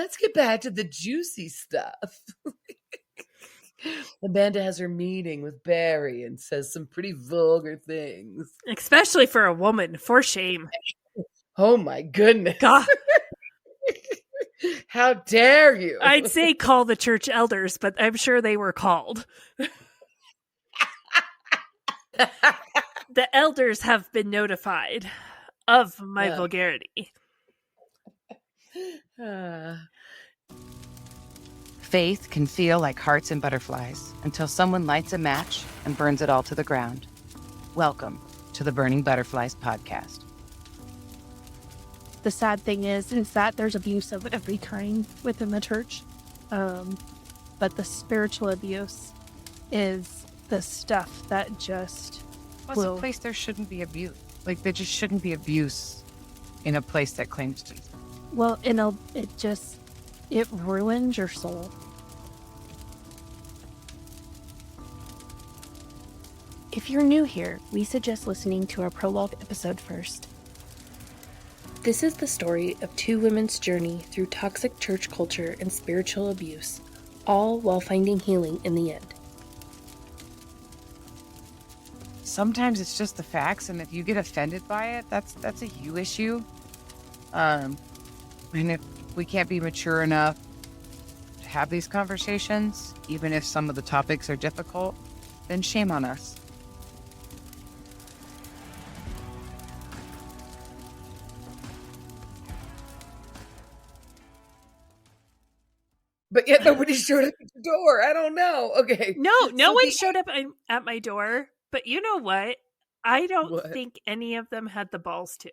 let's get back to the juicy stuff. Amanda has her meeting with Barry and says some pretty vulgar things. Especially for a woman. For shame. Oh my goodness. God. How dare you? I'd say call the church elders, but I'm sure they were called. The elders have been notified of my vulgarity. Faith can feel like hearts and butterflies until someone lights a match and burns it all to the ground. Welcome to the Burning Butterflies podcast. The sad thing is that there's abuse of every kind within the church. But the spiritual abuse is the stuff that just What's a place there shouldn't be abuse? Like, there just shouldn't be abuse in a place that claims to. Well, it ruins your soul. If you're new here, we suggest listening to our prologue episode first. This is the story of two women's journey through toxic church culture and spiritual abuse, all while finding healing in the end. Sometimes it's just the facts, and if you get offended by it, that's a you issue. And if we can't be mature enough to have these conversations, even if some of the topics are difficult, then shame on us. But yet nobody showed up at the door. I don't know. Okay. No one showed up at my door. But you know what? I don't think any of them had the balls to.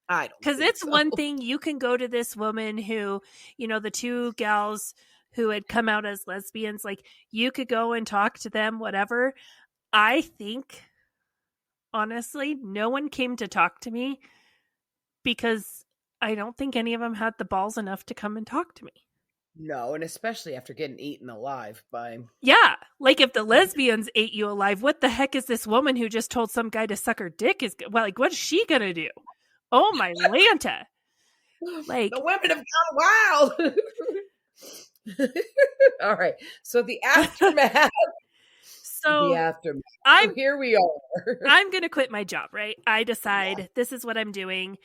I don't. Because it's one thing, you can go to this woman who, the two gals who had come out as lesbians, like, you could go and talk to them, whatever. I think, honestly, no one came to talk to me because I don't think any of them had the balls enough to come and talk to me. No, and especially after getting eaten alive by... Yeah, like if the lesbians ate you alive, what the heck is this woman who just told some guy to suck her dick what is she gonna do? Oh my Lanta. Like, the women have gone wild. All right. So the aftermath. So here we are. I'm gonna quit my job, right? I decide this is what I'm doing.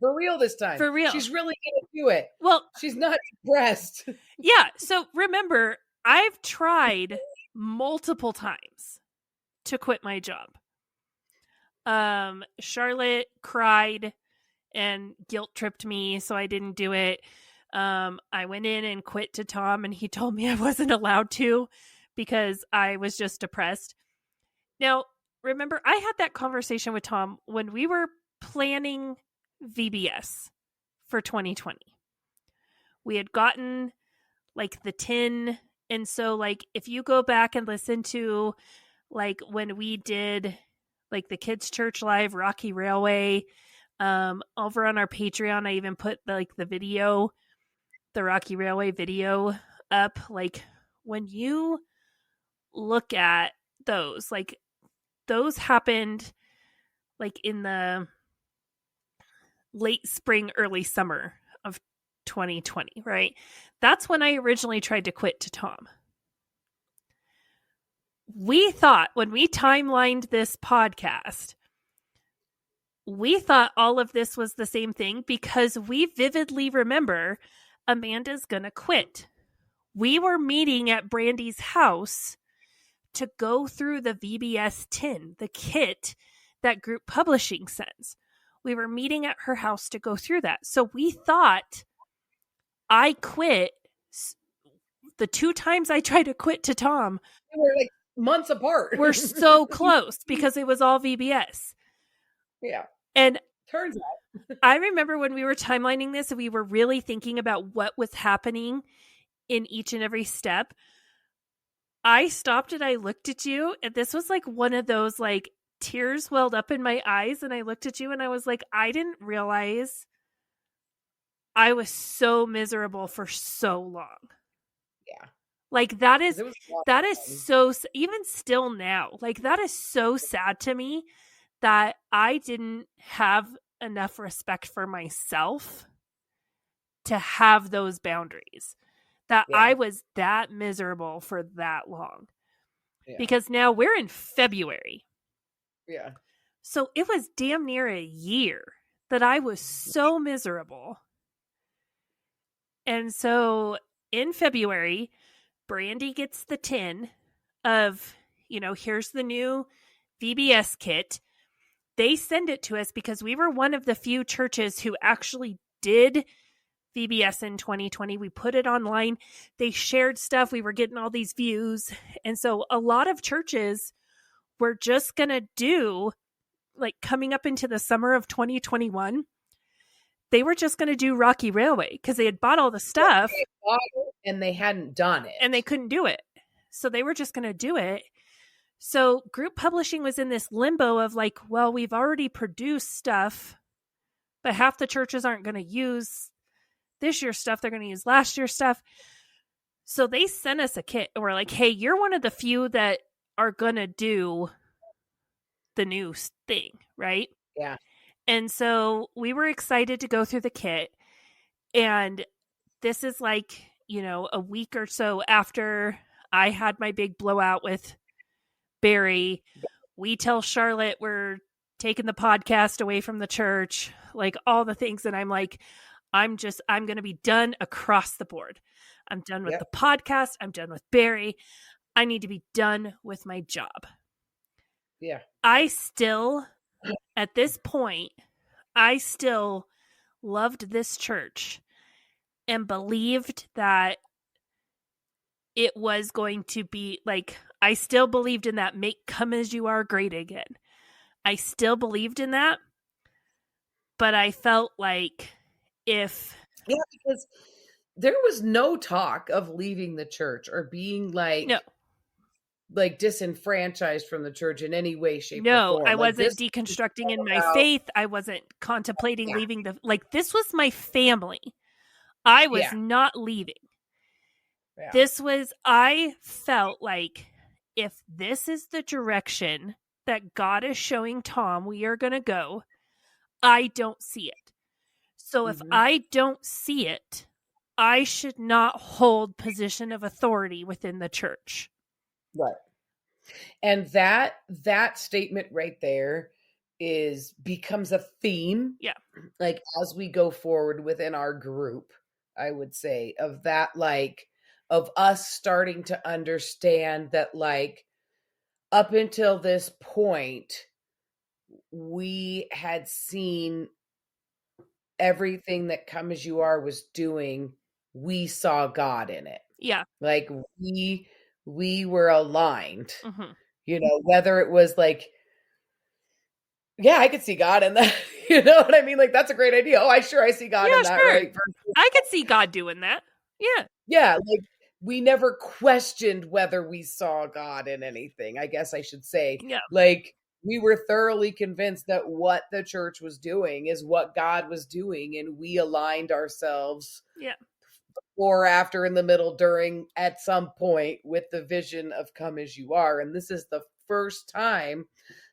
For real this time. For real. She's really going to do it. Well, she's not depressed. Yeah. So remember, I've tried multiple times to quit my job. Charlotte cried and guilt tripped me, so I didn't do it. I went in and quit to Tom, and he told me I wasn't allowed to because I was just depressed. Now, remember, I had that conversation with Tom when we were planning VBS for 2020. We had gotten like the tin, and so like if you go back and listen to like when we did like the Kids Church Live Rocky Railway over on our Patreon, I even put the video, the Rocky Railway video up. Like when you look at those, like those happened like in the late spring, early summer of 2020, right? That's when I originally tried to quit to Tom. We thought when we timelined this podcast, we thought all of this was the same thing because we vividly remember Amanda's gonna quit. We were meeting at Brandy's house to go through the VBS tin, the kit that group publishing sends. We were meeting at her house to go through that. So we thought I quit. The two times I tried to quit to Tom, they were like months apart. We're so close because it was all VBS. Yeah. And turns out. I remember when we were timelining this, we were really thinking about what was happening in each and every step. I stopped and I looked at you, and this was like one of those like tears welled up in my eyes, and I looked at you and I was like, I didn't realize I was so miserable for so long. Yeah. Like that is so, even still now, like that is so sad to me that I didn't have enough respect for myself to have those boundaries, that Yeah. I was that miserable for that long. Yeah. Because now we're in February. Yeah. So it was damn near a year that I was so miserable. And so in February, Brandy gets the tin of, here's the new VBS kit. They send it to us because we were one of the few churches who actually did VBS in 2020. We put it online. They shared stuff. We were getting all these views. And so a lot of churches were just going to do, like, coming up into the summer of 2021, they were just going to do Rocky Railway because they had bought all the stuff. They bought it and they hadn't done it. And they couldn't do it. So they were just going to do it. So group publishing was in this limbo of like, well, we've already produced stuff, but half the churches aren't going to use this year's stuff. They're going to use last year's stuff. So they sent us a kit and we're like, hey, you're one of the few that are going to do the new thing, right? Yeah. And so we were excited to go through the kit. And this is like, a week or so after I had my big blowout with Barry. We tell Charlotte we're taking the podcast away from the church, like all the things. And I'm like, I'm going to be done across the board. I'm done with the podcast. I'm done with Barry. I need to be done with my job. Yeah. I still, at this point, I still loved this church and believed that it was going to be like, I still believed in that make come as you are great again. I still believed in that, but I felt like because there was no talk of leaving the church or being like disenfranchised from the church in any way, shape, or form. I wasn't deconstructing in my faith. I wasn't contemplating leaving this was my family. I was not leaving. Yeah. I felt like if this is the direction that God is showing Tom we are going to go, I don't see it. So if I don't see it, I should not hold position of authority within the church. Right. And that statement right there becomes a theme. Yeah. Like as we go forward within our group, I would say of that, like of us starting to understand that, like, up until this point, we had seen everything that Come As You Are was doing. We saw God in it. Yeah. Like we were aligned, whether it was like, yeah, I could see God in that. You know what I mean? Like, that's a great idea. Oh, I see God in that, right? I could see God doing that. Yeah. Yeah. Like, we never questioned whether we saw God in anything, I guess I should say. Yeah. Like, we were thoroughly convinced that what the church was doing is what God was doing, and we aligned ourselves before, after, in the middle, during, at some point with the vision of Come As You Are. And this is the first time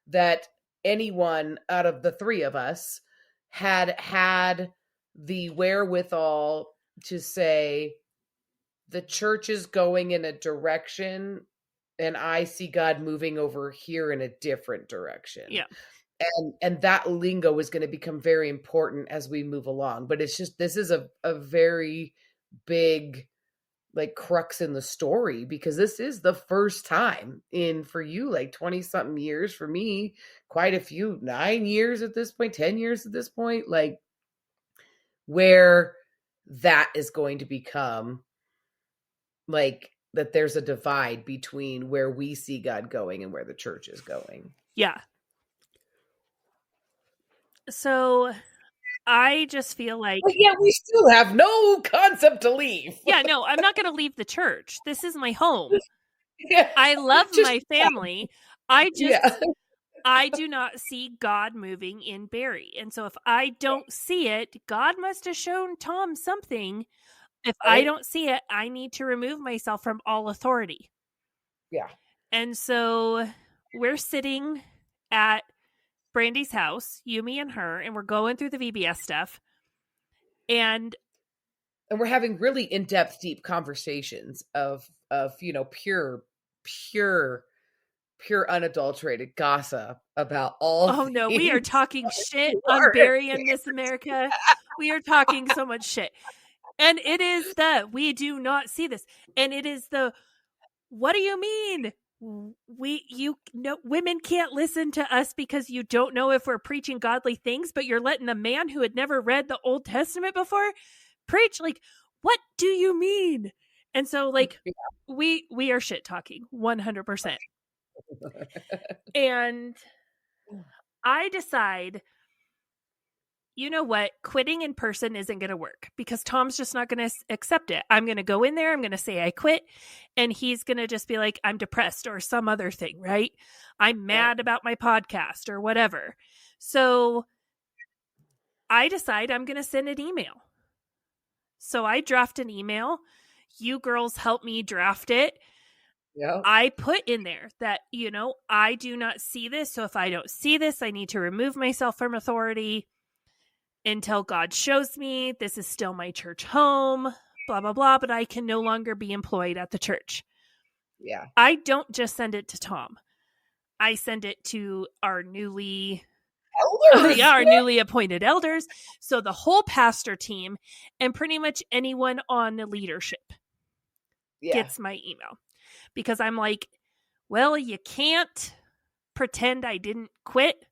that anyone out of the three of us had the wherewithal to say, the church is going in a direction and I see God moving over here in a different direction. Yeah. And that lingo is going to become very important as we move along. But it's just, this is a very big, like, crux in the story, because this is the first time for you, like 20 something years, for me, quite a few, 9 years at this point, 10 years at this point, like, where that is going to become like that there's a divide between where we see God going and where the church is going. Yeah. So I just feel like, we still have no concept to leave. Yeah, no, I'm not going to leave the church. This is my home. I love my family. I do not see God moving in Barry. And so if I don't see it, God must have shown Tom something. If I don't see it, I need to remove myself from all authority. Yeah. And so we're sitting at Brandy's house, you, me, and her, and we're going through the VBS stuff. And and we're having really in-depth, deep conversations of pure unadulterated gossip about all Oh no, we are talking shit our on Barry and Miss America. We are talking so much shit. And it is we do not see this. And it is what do you mean? Women can't listen to us because you don't know if we're preaching godly things, but you're letting a man who had never read the Old Testament before preach. Like, what do you mean? And so, like, we are shit talking 100%. And I decide, you know what? Quitting in person isn't going to work because Tom's just not going to accept it. I'm going to go in there. I'm going to say I quit. And he's going to just be like, I'm depressed or some other thing, right? I'm mad about my podcast or whatever. So I decide I'm going to send an email. So I draft an email. You girls help me draft it. Yep. I put in there that, I do not see this. So if I don't see this, I need to remove myself from authority until God shows me this is still my church home, blah, blah, blah, but I can no longer be employed at the church. Yeah. I don't just send it to Tom. I send it to our newly appointed elders. So the whole pastor team and pretty much anyone on leadership gets my email. Because I'm like, well, you can't pretend I didn't quit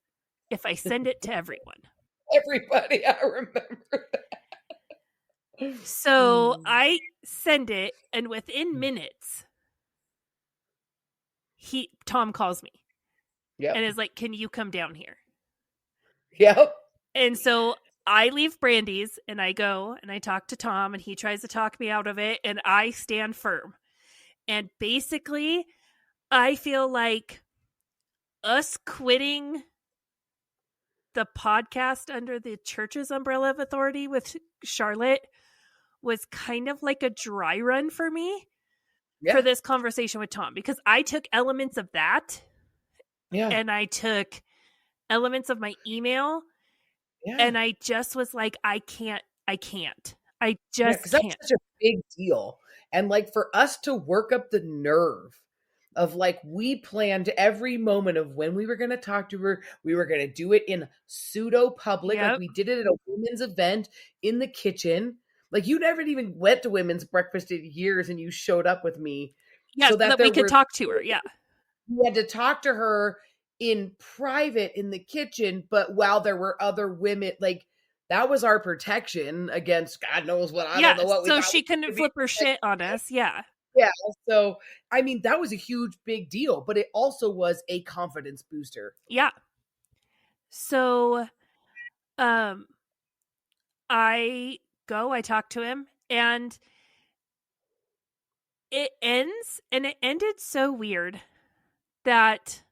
if I send it to everyone. Everybody, I remember that. So I send it, and within minutes, Tom calls me. Yep. And is like, can you come down here? Yep. And so I leave Brandy's, and I go, and I talk to Tom, and he tries to talk me out of it, and I stand firm. And basically, I feel like us quitting the podcast under the church's umbrella of authority with Charlotte was kind of like a dry run for me for this conversation with Tom, because I took elements of that and I took elements of my email and I just was like, I can't. I just can't. That's such a big deal. And like for us to work up the nerve of like, we planned every moment of when we were going to talk to her. We were going to do it in pseudo public. Like we did it at a women's event in the kitchen. Like you never even went to women's breakfast in years and you showed up with me. So that we could talk to her. Yeah. We had to talk to her in private in the kitchen. But while there were other women, like that was our protection against God knows what. I don't know what. So she couldn't flip her shit on us. Yeah. Yeah. So, I mean, that was a huge, big deal, but it also was a confidence booster. Yeah. So, I talk to him, and it ends, and it ended so weird that,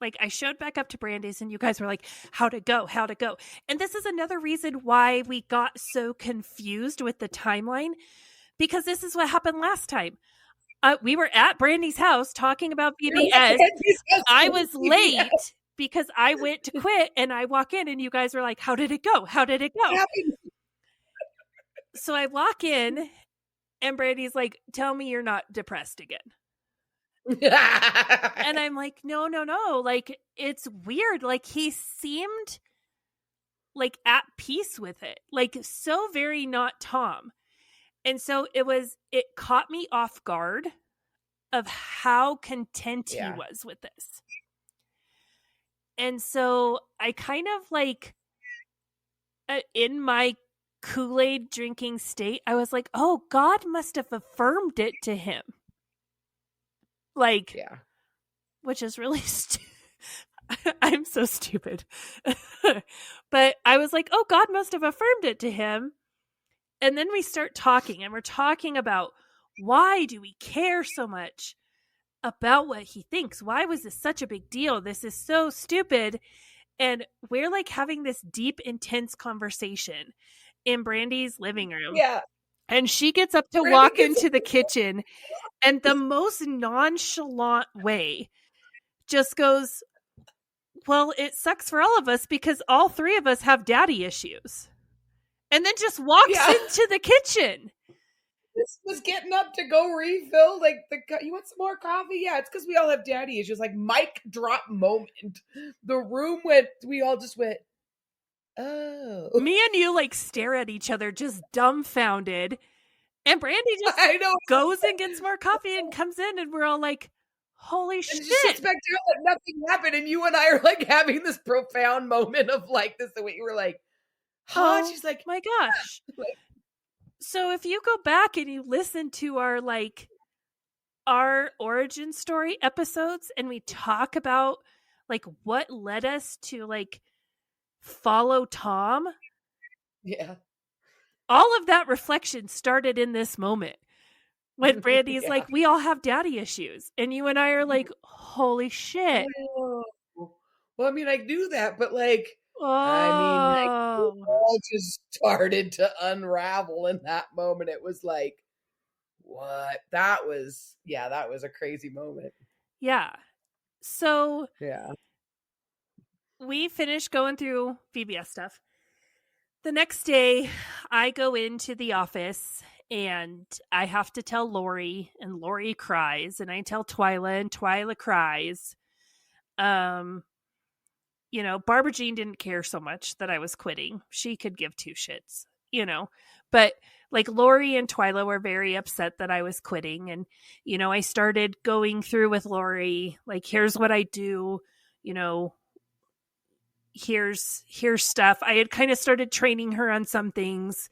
like, I showed back up to Brandy's, and you guys were like, how'd it go? And this is another reason why we got so confused with the timeline, because this is what happened last time. We were at Brandy's house talking about BBS. I was late because I went to quit, and I walk in, and you guys were like, how did it go? So I walk in, and Brandy's like, tell me you're not depressed again. And I'm like, no. Like, it's weird. Like, he seemed like at peace with it. Like, so very not Tom. And so it caught me off guard of how content he was with this. And so I kind of like, in my Kool-Aid drinking state, I was like, oh, God must have affirmed it to him. Like, which is really I'm so stupid. But I was like, oh, God must have affirmed it to him. And then we start talking, and we're talking about, why do we care so much about what he thinks? Why was this such a big deal? This is so stupid. And we're like having this deep, intense conversation in Brandy's living room. Yeah. And she gets up to walk into the kitchen, and the most nonchalant way just goes, well, it sucks for all of us because all three of us have daddy issues. And then just walks into the kitchen. was getting up to go refill. Like, you want some more coffee? Yeah, it's because we all have daddy issues. Like, mic drop moment. The room went. We all just went. Oh. Me and you like stare at each other, just dumbfounded. And Brandy just goes and gets more coffee and comes in, and we're all like, holy shit. And she sits back down like nothing happened. And you and I are like having this profound moment of like this, the way you were like, huh? Oh, she's like, my gosh. Like, so if you go back and you listen to our origin story episodes, and we talk about like what led us to like follow Tom. Yeah. All of that reflection started in this moment when Brandy's like, we all have daddy issues. And you and I are like, holy shit. Oh. Well, I mean, I knew that, but like, I mean, like, it all just started to unravel in that moment. It was like, what? That was a crazy moment. Yeah. So yeah, we finished going through VBS stuff. The next day, I go into the office and I have to tell Lori, and Lori cries, and I tell Twyla, and Twyla cries. You know, Barbara Jean didn't care so much that I was quitting. She could give two shits, you know. But like Lori and Twyla were very upset that I was quitting. And, you know, I started going through with Lori, like, here's what I do, you know, here's stuff. I had kind of started training her on some things,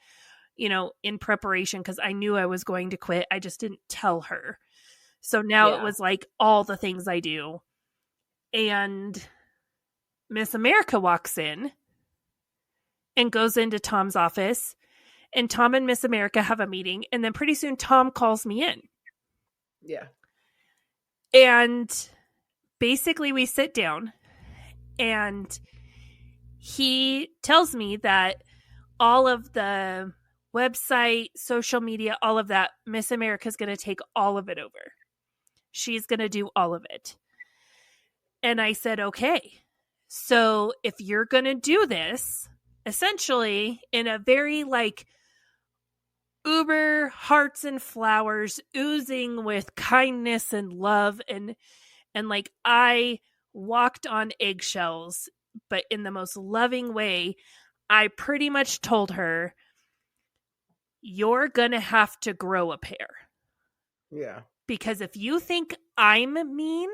you know, in preparation because I knew I was going to quit. I just didn't tell her. So now it was like all the things I do. And Miss America walks in and goes into Tom's office, and Tom and Miss America have a meeting. And then pretty soon Tom calls me in. Yeah. And basically we sit down, and he tells me that all of the website, social media, all of that, Miss America's going to take all of it over. She's going to do all of it. And I said, okay. So if you're going to do this, essentially in a very like uber hearts and flowers, oozing with kindness and love, and like I walked on eggshells, but in the most loving way, I pretty much told her, you're going to have to grow a pair. Yeah. Because if you think I'm mean,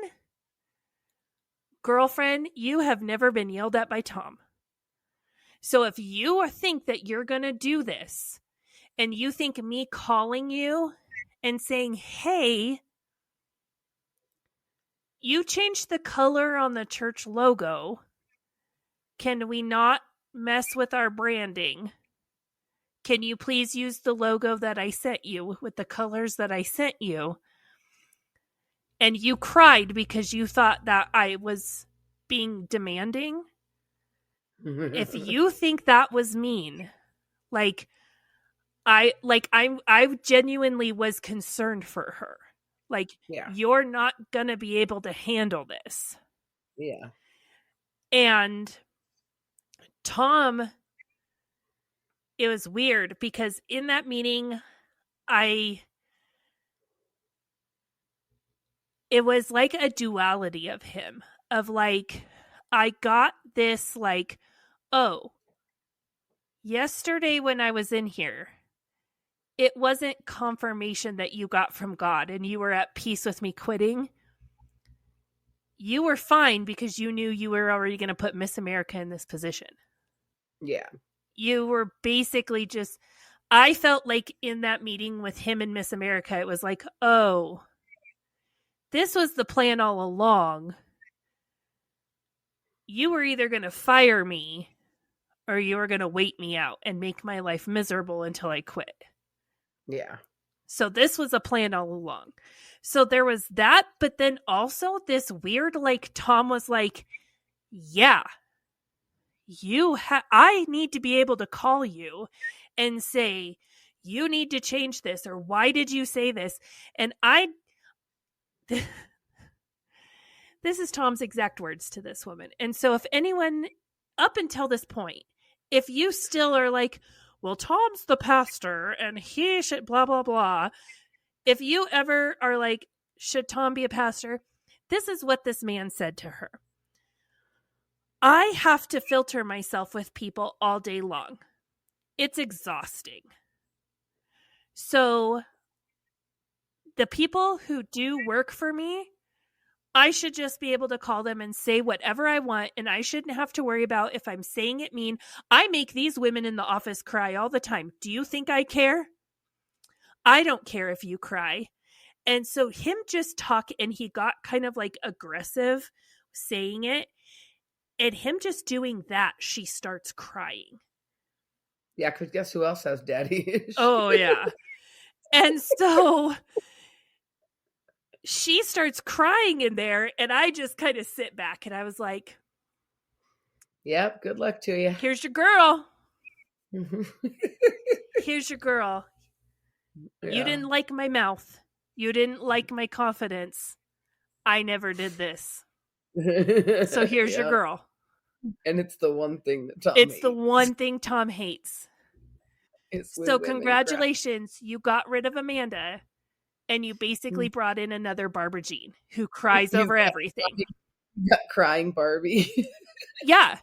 girlfriend, you have never been yelled at by Tom. So if you think that you're going to do this, and you think me calling you and saying, hey, you changed the color on the church logo, can we not mess with our branding? Can you please use the logo that I sent you with the colors that I sent you? And you cried because you thought that I was being demanding. If you think that was mean, I genuinely was concerned for her. Like, you're not going to be able to handle this. Yeah. And Tom, it was weird because in that meeting, it was like a duality of him, of like, I got this like, oh, yesterday when I was in here, it wasn't confirmation that you got from God and you were at peace with me quitting. You were fine because you knew you were already going to put Miss America in this position. Yeah. You were basically just, I felt like in that meeting with him and Miss America, it was like, oh, this was the plan all along. You were either going to fire me or you were going to wait me out and make my life miserable until I quit. Yeah. So this was a plan all along. So there was that, but then also this weird, like, Tom was like, yeah, I need to be able to call you and say, you need to change this, or why did you say this? And this is Tom's exact words to this woman. And so if anyone up until this point, if you still are like, well, Tom's the pastor and he should blah, blah, blah. If you ever are like, should Tom be a pastor? This is what this man said to her. I have to filter myself with people all day long. It's exhausting. So the people who do work for me, I should just be able to call them and say whatever I want, and I shouldn't have to worry about if I'm saying it mean. I make these women in the office cry all the time. Do you think I care? I don't care if you cry. And so him just talk, and he got kind of like aggressive saying it, and him just doing that, she starts crying. Yeah, because guess who else has daddy issues? Oh, yeah. And so she starts crying in there, and I just kind of sit back, and I was like, yep, good luck to you. Here's your girl. Here's your girl. Yeah. You didn't like my mouth. You didn't like my confidence. I never did this. So here's your girl. And it's the one thing that Tom hates. It's the one thing Tom hates. So congratulations, you got rid of Amanda, and you basically brought in another Barbara Jean who cries over everything. You got crying Barbie. Yeah.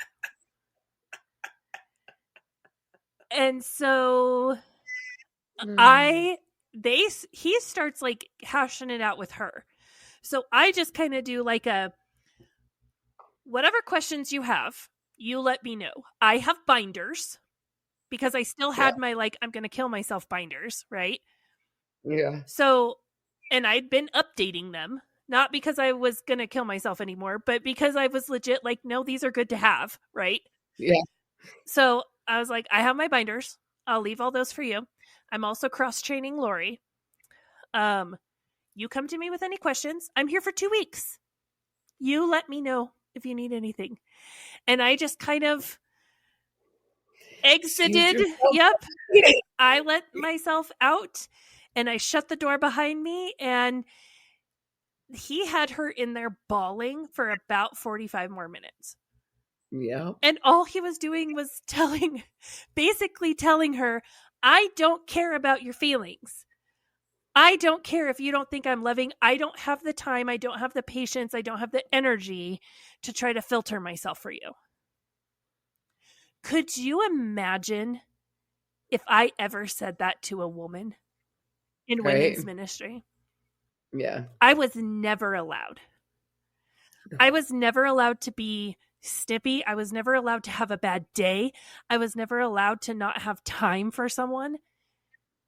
And so he starts like hashing it out with her. So I just kind of do like a, whatever questions you have, you let me know. I have binders because I still had my like, I'm going to kill myself binders, right? Yeah. So, and I'd been updating them, not because I was going to kill myself anymore, but because I was legit like, no, these are good to have, right? Yeah. So I was like, I have my binders. I'll leave all those for you. I'm also cross-training Lori. You come to me with any questions. I'm here for 2 weeks. You let me know if you need anything. And I just kind of exited. Yep. I let myself out and I shut the door behind me, and he had her in there bawling for about 45 more minutes. Yeah. And all he was doing was basically telling her, I don't care about your feelings. I don't care if you don't think I'm loving. I don't have the time. I don't have the patience. I don't have the energy to try to filter myself for you. Could you imagine if I ever said that to a woman in women's ministry? Yeah. I was never allowed. I was never allowed to be snippy. I was never allowed to have a bad day. I was never allowed to not have time for someone.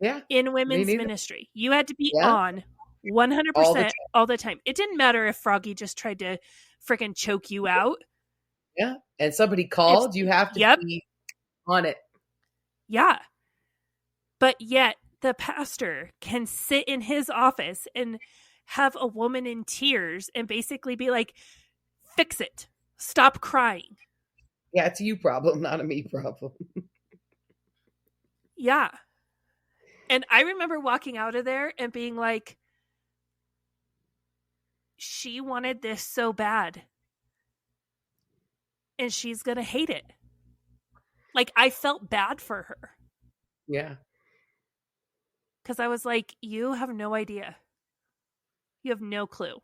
Yeah. In women's ministry, you had to be on 100% all the time. It didn't matter if Froggy just tried to freaking choke you out. Yeah. And somebody called, you have to be on it. Yeah. But yet the pastor can sit in his office and have a woman in tears and basically be like, fix it. Stop crying. Yeah, it's a you problem, not a me problem. Yeah. And I remember walking out of there and being like, she wanted this so bad. And she's going to hate it. Like, I felt bad for her. Yeah. Because I was like, you have no idea. You have no clue.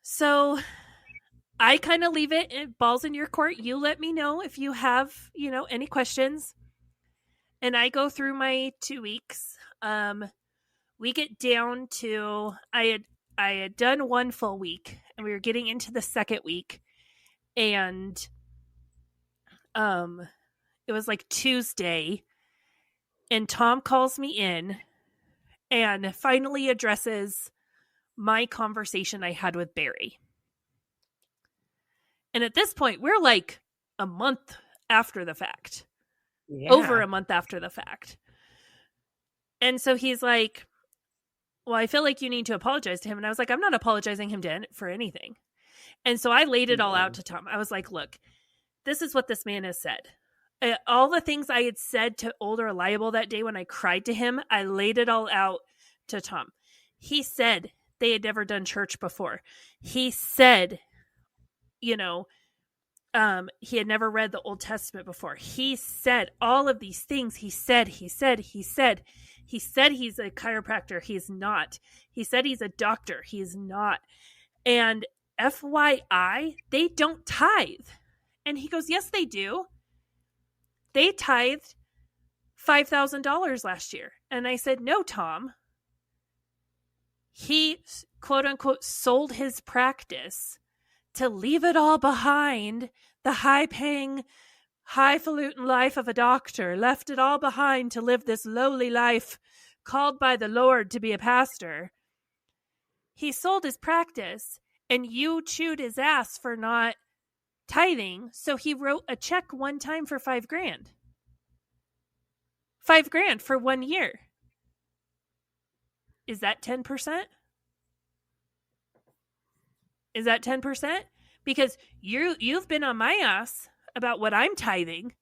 So I kind of leave it, balls in your court. You let me know if you have, any questions. And I go through my 2 weeks. We get down to, I had done 1 full week, and we were getting into the second week. And it was like Tuesday, and Tom calls me in and finally addresses my conversation I had with Barry. And at this point, we're like a month after the fact. Yeah. Over a month after the fact. And so he's like, well, I feel like you need to apologize to him. And I was like, I'm not apologizing him for anything. And so I laid it all out to Tom. I was like, look, this is what this man has said. All the things I had said to Old or Reliable that day when I cried to him, I laid it all out to Tom. He said they had never done church before. He said, he had never read the Old Testament before. He said all of these things. He said he's a chiropractor. He's not. He said he's a doctor. He's not. And FYI, they don't tithe. And he goes, yes, they do. They tithed $5,000 last year. And I said, no, Tom. He, quote unquote, sold his practice to leave it all behind, the high-paying, highfalutin life of a doctor, left it all behind to live this lowly life called by the Lord to be a pastor. He sold his practice, and you chewed his ass for not tithing, so he wrote a check one time for $5,000. $5,000 for 1 year. Is that 10%? Is that 10%? Because you've been on my ass about what I'm tithing.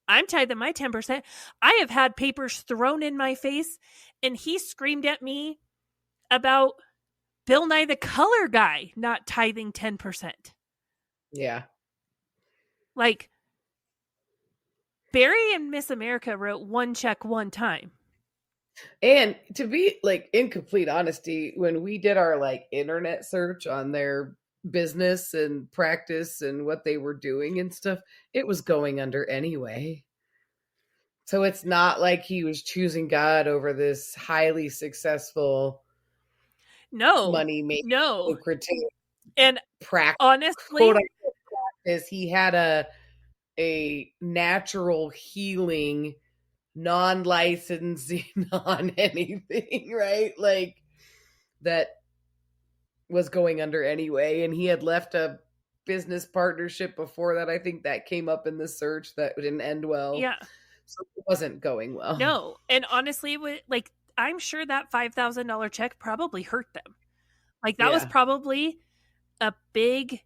I'm tithing my 10%. I have had papers thrown in my face, and he screamed at me about Bill Nye the Color Guy not tithing 10%. Yeah. Like, Barry and Miss America wrote one check one time. And to be like in complete honesty, when we did our like internet search on their business and practice and what they were doing and stuff, it was going under anyway. So it's not like he was choosing God over this highly successful, money making, lucrative, and practice. Honestly, practice. He had a natural healing, non-licensing on anything, right? Like that was going under anyway. And he had left a business partnership before that. I think that came up in the search that didn't end well. Yeah. So it wasn't going well. No. And honestly, like, I'm sure that $5,000 check probably hurt them. Like that was probably a big,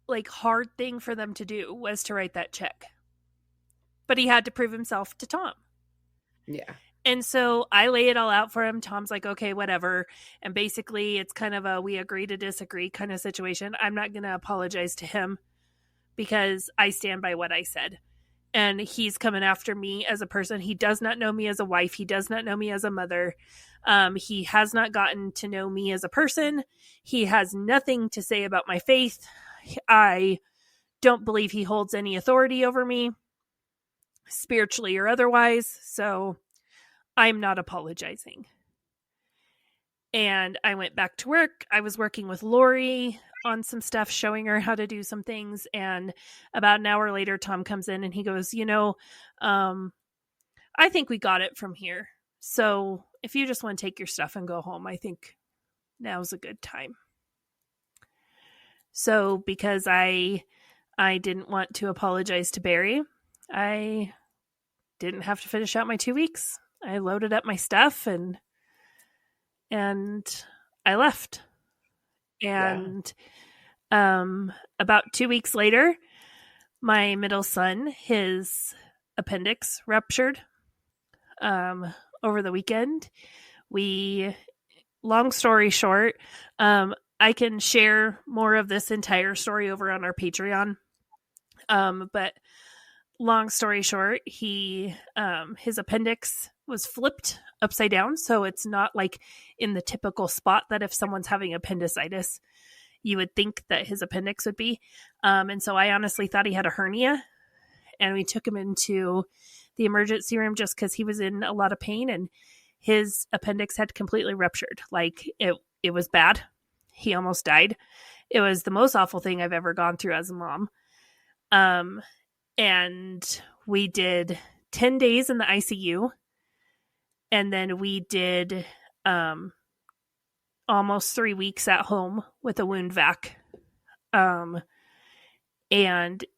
like, hard thing for them to do, was to write that check. But he had to prove himself to Tom. Yeah. And so I lay it all out for him. Tom's like, okay, whatever. And basically it's kind of a we agree to disagree kind of situation. I'm not going to apologize to him because I stand by what I said. And he's coming after me as a person. He does not know me as a wife. He does not know me as a mother. He has not gotten to know me as a person. He has nothing to say about my faith. I don't believe he holds any authority over me, spiritually or otherwise. So I'm not apologizing. And I went back to work. I was working with Lori on some stuff, showing her how to do some things. And about an hour later, Tom comes in and he goes, I think we got it from here. So if you just want to take your stuff and go home, I think now's a good time. So because I didn't want to apologize to Barry, I didn't have to finish out my 2 weeks. I loaded up my stuff and I left. And about 2 weeks later, my middle son, his appendix ruptured over the weekend. Long story short, I can share more of this entire story over on our Patreon. But long story short, his appendix was flipped upside down. So it's not like in the typical spot that if someone's having appendicitis, you would think that his appendix would be. And so I honestly thought he had a hernia, and we took him into the emergency room just because he was in a lot of pain, and his appendix had completely ruptured. Like it was bad. He almost died. It was the most awful thing I've ever gone through as a mom. And we did 10 days in the ICU. And then we did almost 3 weeks at home with a wound vac. And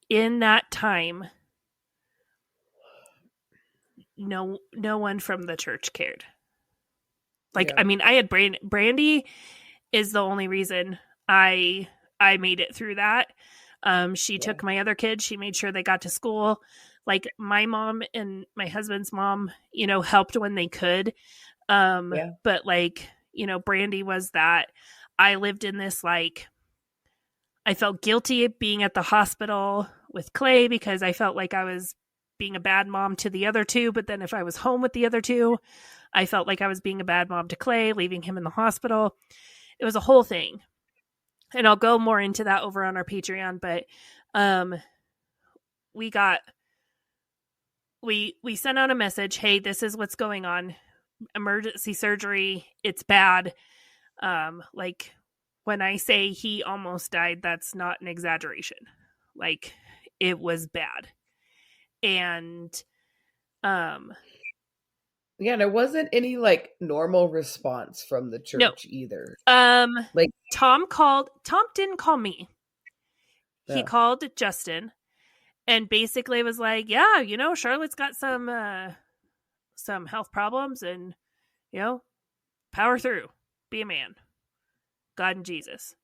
in that time, no one from the church cared. Like, I mean, I had Brandy is the only reason I made it through that. She took my other kids. She made sure they got to school. Like, my mom and my husband's mom, helped when they could. But like, Brandy was that. I lived in this like I felt guilty being at the hospital with Clay because I felt like I was being a bad mom to the other two. But then if I was home with the other two, I felt like I was being a bad mom to Clay, leaving him in the hospital. It was a whole thing. And I'll go more into that over on our Patreon. But we sent out a message, hey, this is what's going on. Emergency surgery, it's bad. Like, when I say he almost died, that's not an exaggeration. Like, it was bad. And yeah, there wasn't any like normal response from the church either. Like Tom didn't call me. He called Justin and basically was like, yeah, you know, Charlotte's got some health problems and, you know, power through, be a man, God and Jesus.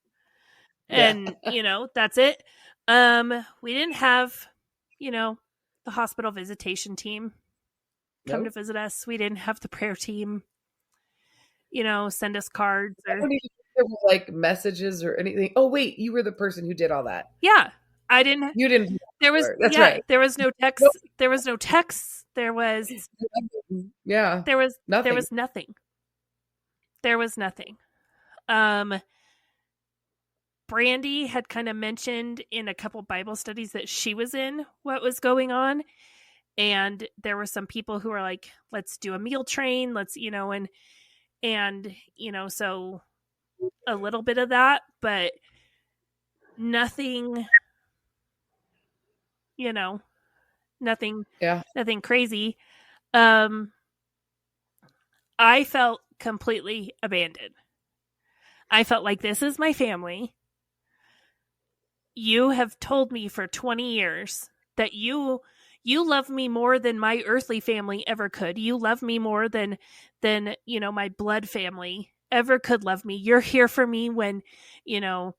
And, you know, that's it. We didn't have, you know, the hospital visitation team come to visit us. We didn't have the prayer team, you know, send us cards. I don't even think there were like messages or anything. Oh, wait, you were the person who did all that. Yeah. I didn't. You didn't. There was, that's right. There was no text. Nope. There was no text. There was, yeah. There was nothing. There was nothing. There was nothing. Brandy had kind of mentioned in a couple Bible studies that she was in what was going on. And there were some people who were like, let's do a meal train. Let's, you know, and, you know, so a little bit of that, but nothing, you know, nothing crazy. I felt completely abandoned. I felt like, this is my family. You have told me for 20 years that you love me more than my earthly family ever could. You love me more than, you know, my blood family ever could love me. You're here for me when, you know,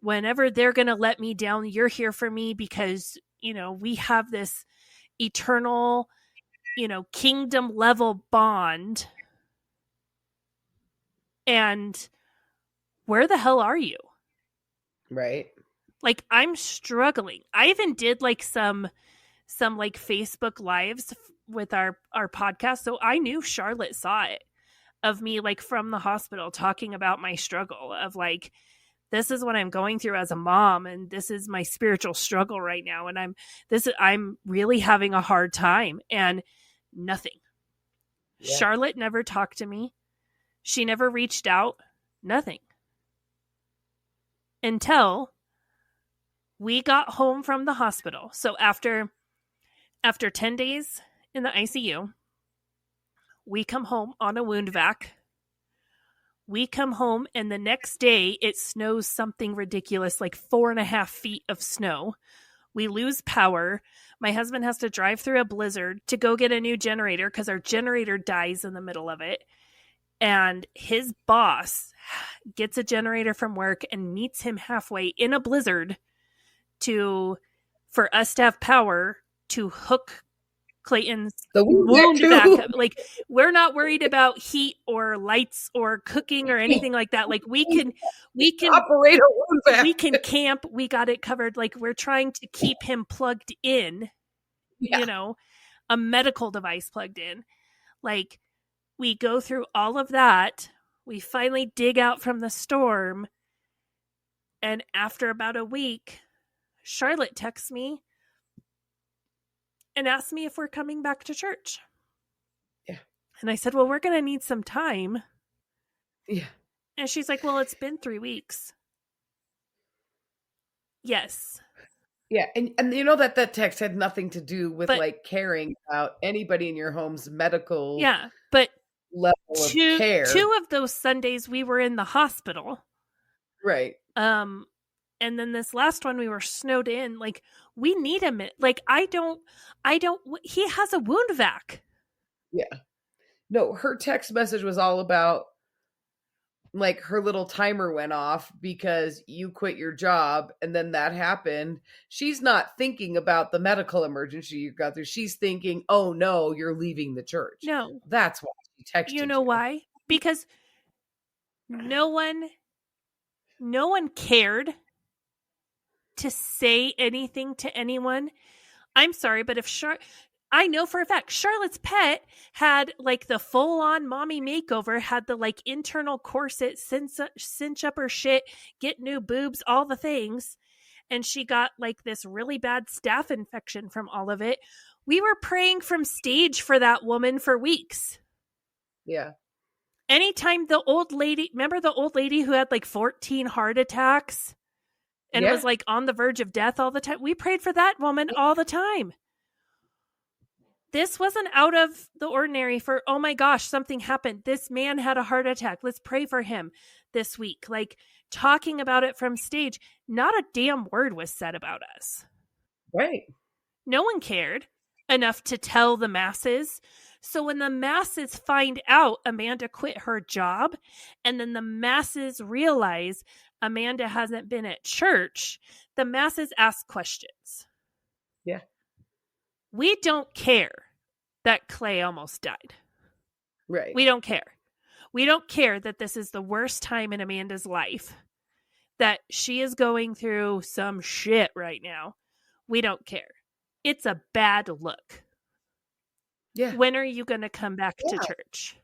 whenever they're going to let me down, you're here for me because, you know, we have this eternal, you know, kingdom level bond. And where the hell are you? Right. Like, I'm struggling. I even did like some like Facebook lives with our podcast. So I knew Charlotte saw it, of me like from the hospital talking about my struggle of like, this is what I'm going through as a mom. And this is my spiritual struggle right now. And I'm really having a hard time, and nothing. Yeah. Charlotte never talked to me. She never reached out. Nothing. Until we got home from the hospital. So after 10 days in the ICU, we come home on a wound vac. We come home, and the next day it snows something ridiculous, like 4.5 feet of snow. We lose power. My husband has to drive through a blizzard to go get a new generator because our generator dies in the middle of it. And his boss gets a generator from work and meets him halfway in a blizzard for us to have power to hook Clayton's wound back up. Like, we're not worried about heat or lights or cooking or anything like that. Like, we can operate a wound vac. We can camp. We got it covered. Like, we're trying to keep him plugged in, you know, a medical device plugged in. Like, we go through all of that. We finally dig out from the storm. And after about a week, Charlotte texts me and asks me if we're coming back to church. Yeah. And I said, well, we're going to need some time. Yeah. And she's like, well, it's been 3 weeks. Yes. Yeah. And you know that text had nothing to do with like caring about anybody in your home's medical but level of care. 2 of those Sundays we were in the hospital. Right. And then this last one we were snowed in. Like, we need him. Like, he has a wound vac. Yeah. No, her text message was all about like her little timer went off because you quit your job and then that happened. She's not thinking about the medical emergency you got through. She's thinking, oh no, you're leaving the church. No. That's why she texted you. You know why? Because no one cared to say anything to anyone. I'm sorry, but if I know for a fact Charlotte's pet had like the full on mommy makeover, had the like internal corset, cinch up her shit, get new boobs, all the things. And she got like this really bad staph infection from all of it. We were praying from stage for that woman for weeks. Yeah. Anytime the old lady, remember the old lady who had like 14 heart attacks and was like on the verge of death all the time? We prayed for that woman all the time. This wasn't out of the ordinary for, oh my gosh, something happened. This man had a heart attack. Let's pray for him this week. Like talking about it from stage, not a damn word was said about us. Right. No one cared enough to tell the masses. So when the masses find out Amanda quit her job, and then the masses realize Amanda hasn't been at church, the masses ask questions. Yeah. We don't care that Clay almost died. Right. We don't care. We don't care that this is the worst time in Amanda's life, that she is going through some shit right now. We don't care. It's a bad look. Yeah. When are you going to come back to church?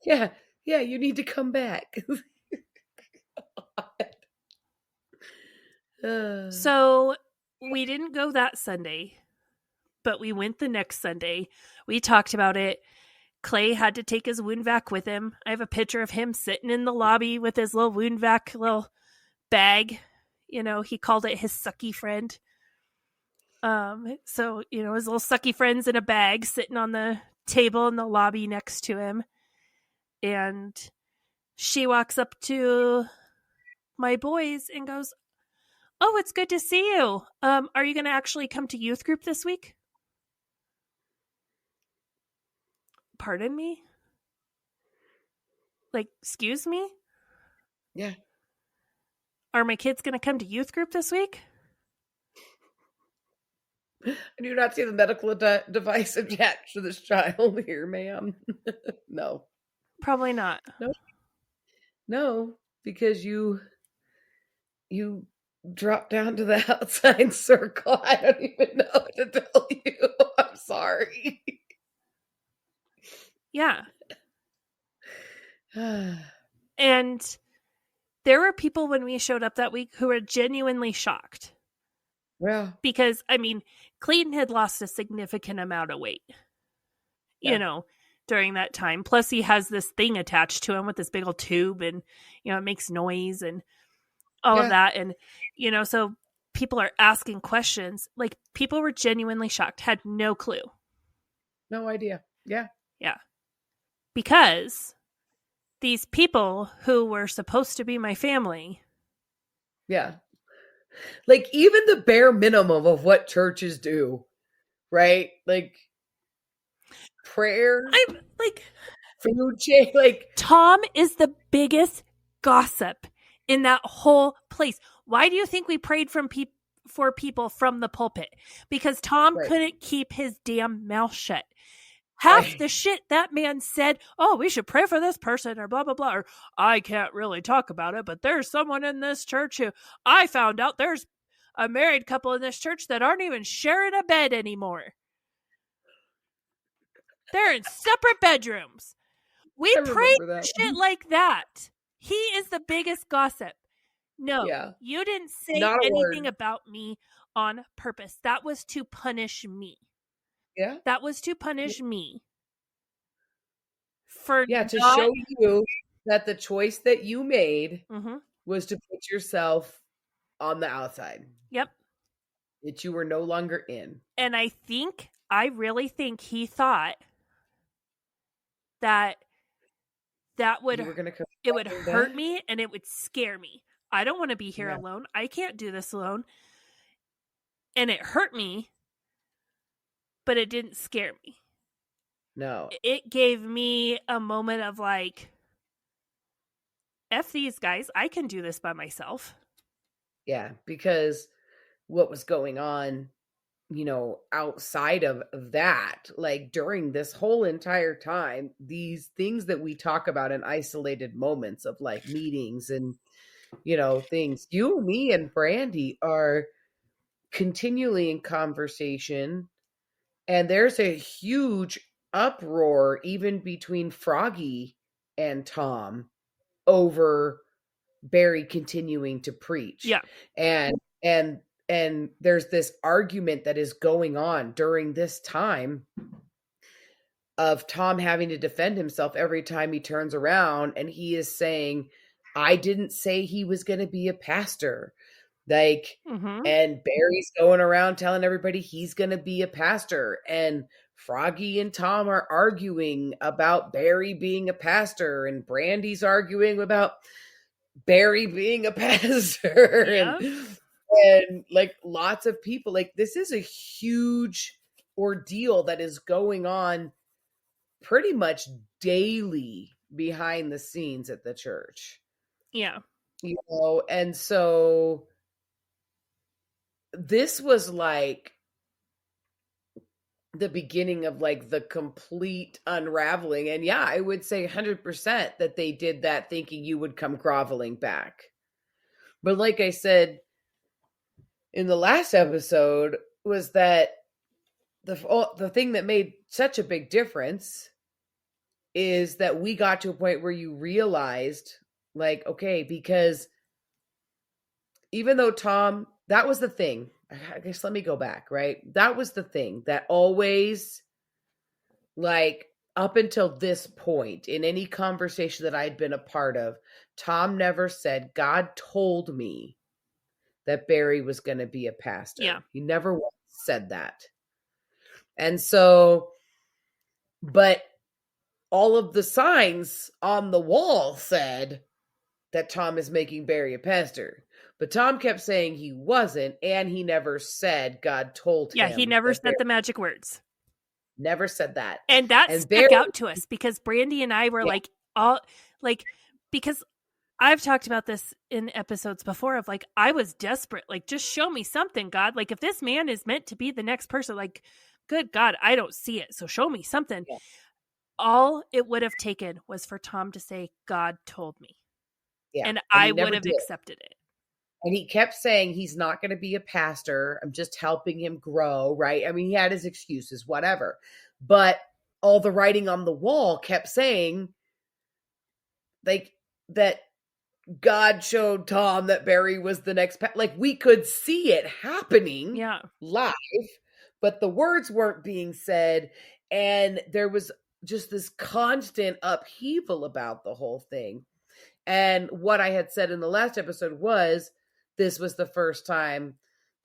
Yeah. Yeah, you need to come back. So we didn't go that Sunday, but we went the next Sunday. We talked about it. Clay had to take his wound vac with him. I have a picture of him sitting in the lobby with his little wound vac little bag. You know, he called it his sucky friend. So, you know, his little sucky friend's in a bag sitting on the table in the lobby next to him. And she walks up to my boys and goes, "Oh, it's good to see you. Are you going to actually come to youth group this week?" Pardon me? Like, excuse me? Yeah. Are my kids going to come to youth group this week? I do not see the medical device attached to this child here, ma'am. No. Probably not. No, because you drop down to the outside circle. I don't even know what to tell you. I'm sorry. Yeah. And there were people when we showed up that week who were genuinely shocked. Well, because, I mean, Clayton had lost a significant amount of weight, you know, during that time. Plus, he has this thing attached to him with this big old tube, and, you know, it makes noise and all of that. And, you know, so people are asking questions. Like, people were genuinely shocked, had no clue. No idea. Yeah. Yeah. Because these people who were supposed to be my family. Yeah. Like, even the bare minimum of what churches do, right? Like, prayer. I'm like, food chain. Like, Tom is the biggest gossip in that whole place. Why do you think we prayed for people from the pulpit? Because Tom couldn't keep his damn mouth shut. Half the shit that man said, "Oh, we should pray for this person," or blah, blah, blah, or "I can't really talk about it, but there's someone in this church who I found out there's a married couple in this church that aren't even sharing a bed anymore. They're in separate bedrooms." We prayed shit like that. He is the biggest gossip. No, you didn't say anything about me on purpose. That was to punish me. Yeah. That was to punish me. For to show you that the choice that you made was to put yourself on the outside. Yep. That you were no longer in. And I really think he thought that would hurt me and it would scare me. I don't want to be here alone. I can't do this alone. And it hurt me, but it didn't scare me. No. It gave me a moment of like, F these guys, I can do this by myself. Yeah, because what was going on, you know, outside of that, like during this whole entire time, these things that we talk about in isolated moments of like meetings and things. You, me, and Brandy are continually in conversation, and there's a huge uproar even between Froggy and Tom over Barry continuing to preach. Yeah. And there's this argument that is going on during this time of Tom having to defend himself every time he turns around, and he is saying, I didn't say he was going to be a pastor. Like, and Barry's going around telling everybody he's going to be a pastor, and Froggy and Tom are arguing about Barry being a pastor, and Brandy's arguing about Barry being a pastor. Yeah. And like lots of people, like this is a huge ordeal that is going on pretty much daily behind the scenes at the church. Yeah. And so this was like the beginning of like the complete unraveling. And yeah, I would say 100% that they did that thinking you would come groveling back. But like I said in the last episode, was that the thing that made such a big difference is that we got to a point where you realized, like, okay, because even though Tom, that was the thing. I guess let me go back, right? That was the thing that always, like, up until this point, in any conversation that I'd been a part of, Tom never said, God told me that Barry was going to be a pastor. Yeah. He never once said that. And so, but all of the signs on the wall said that Tom is making Barry a pastor. But Tom kept saying he wasn't, and he never said God told him. Yeah, he never said the magic words. Never said that. And that stuck out to us because Brandy and I were because I've talked about this in episodes before of like, I was desperate. Like, just show me something, God. Like, if this man is meant to be the next person, like, good God, I don't see it. So show me something. Yeah. All it would have taken was for Tom to say, God told me. Yeah. And I would have accepted it. And he kept saying he's not going to be a pastor. I'm just helping him grow, right? I mean, he had his excuses, whatever. But all the writing on the wall kept saying, like, that God showed Tom that Barry was the next like, we could see it happening live, but the words weren't being said. And there was just this constant upheaval about the whole thing. And what I had said in the last episode was, this was the first time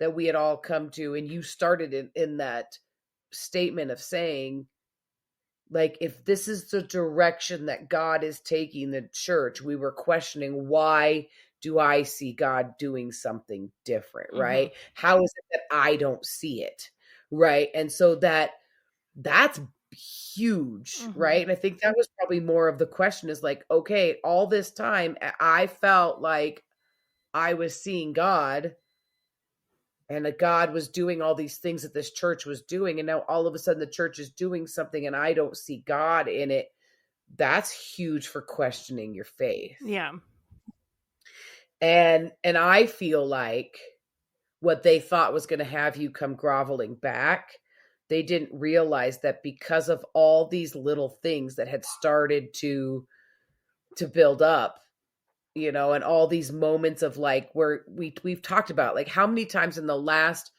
that we had all come to, and you started in that statement of saying, like, if this is the direction that God is taking the church, we were questioning, why do I see God doing something different, right? How is it that I don't see it, right? And so that's huge, right? And I think that was probably more of the question is like, okay, all this time I felt like I was seeing God, and that God was doing all these things that this church was doing. And now all of a sudden the church is doing something and I don't see God in it. That's huge for questioning your faith. Yeah. And I feel like what they thought was going to have you come groveling back, they didn't realize that because of all these little things that had started to build up, and all these moments of like, where we've talked about, like, how many times in the last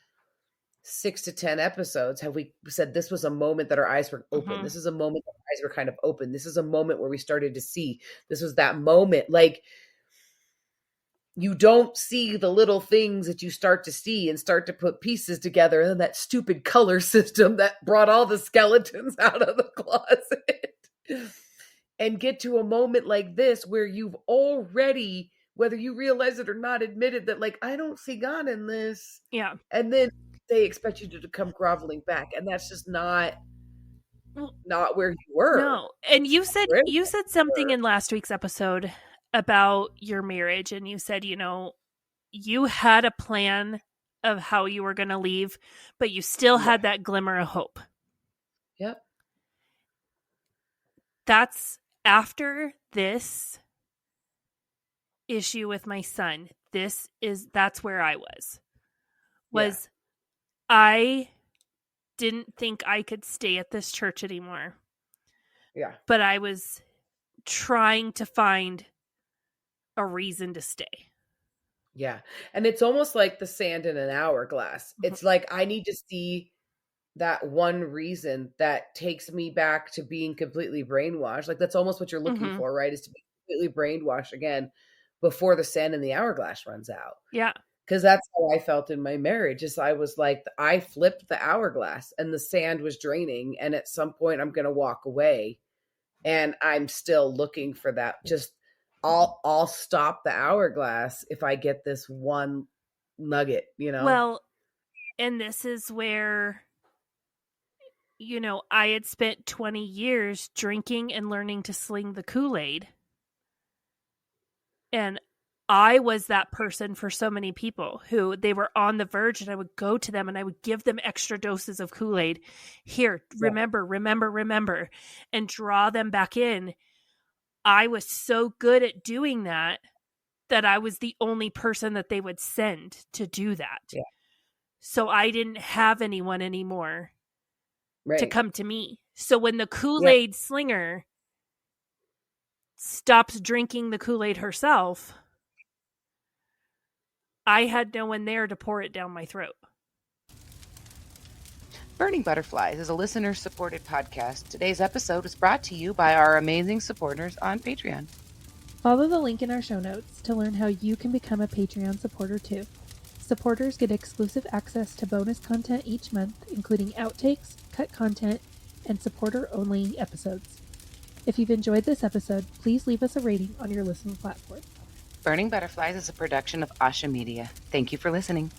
6 to 10 episodes have we said this was a moment that our eyes were open. This is a moment that our eyes were kind of open. This is a moment where we started to see. This was that moment. Like, you don't see the little things that you start to see and start to put pieces together. And then that stupid color system that brought all the skeletons out of the closet. And get to a moment like this where you've already, whether you realize it or not, admitted that, like, I don't see God in this. Yeah. And then they expect you to come groveling back. And that's just not where you were. No. And you said something in last week's episode about your marriage. And you said, you had a plan of how you were going to leave, but you still had that glimmer of hope. Yep. That's after this issue with my son. That's where I was I didn't think I could stay at this church anymore. Yeah. But I was trying to find a reason to stay. Yeah. And it's almost like the sand in an hourglass. It's like I need to see that one reason that takes me back to being completely brainwashed. Like that's almost what you're looking for, right? Is to be completely brainwashed again before the sand in the hourglass runs out. Yeah. Because that's how I felt in my marriage. Is I was like, I flipped the hourglass and the sand was draining. And at some point I'm going to walk away, and I'm still looking for that. Just I'll stop the hourglass if I get this one nugget, you know? Well, and this is where, you know, I had spent 20 years drinking and learning to sling the Kool-Aid. And I was that person for so many people who they were on the verge, and I would go to them and I would give them extra doses of Kool-Aid. Here, remember, and draw them back in. I was so good at doing that I was the only person that they would send to do that. Yeah. So I didn't have anyone anymore to come to me. So when the Kool-Aid slinger stops drinking the Kool-Aid herself, I had no one there to pour it down my throat. Burning Butterflies is a listener-supported podcast. Today's episode was brought to you by our amazing supporters on Patreon. Follow the link in our show notes to learn how you can become a Patreon supporter too. Supporters get exclusive access to bonus content each month, including outtakes, cut content, and supporter-only episodes. If you've enjoyed this episode, please leave us a rating on your listening platform. Burning Butterflies is a production of Asha Media. Thank you for listening.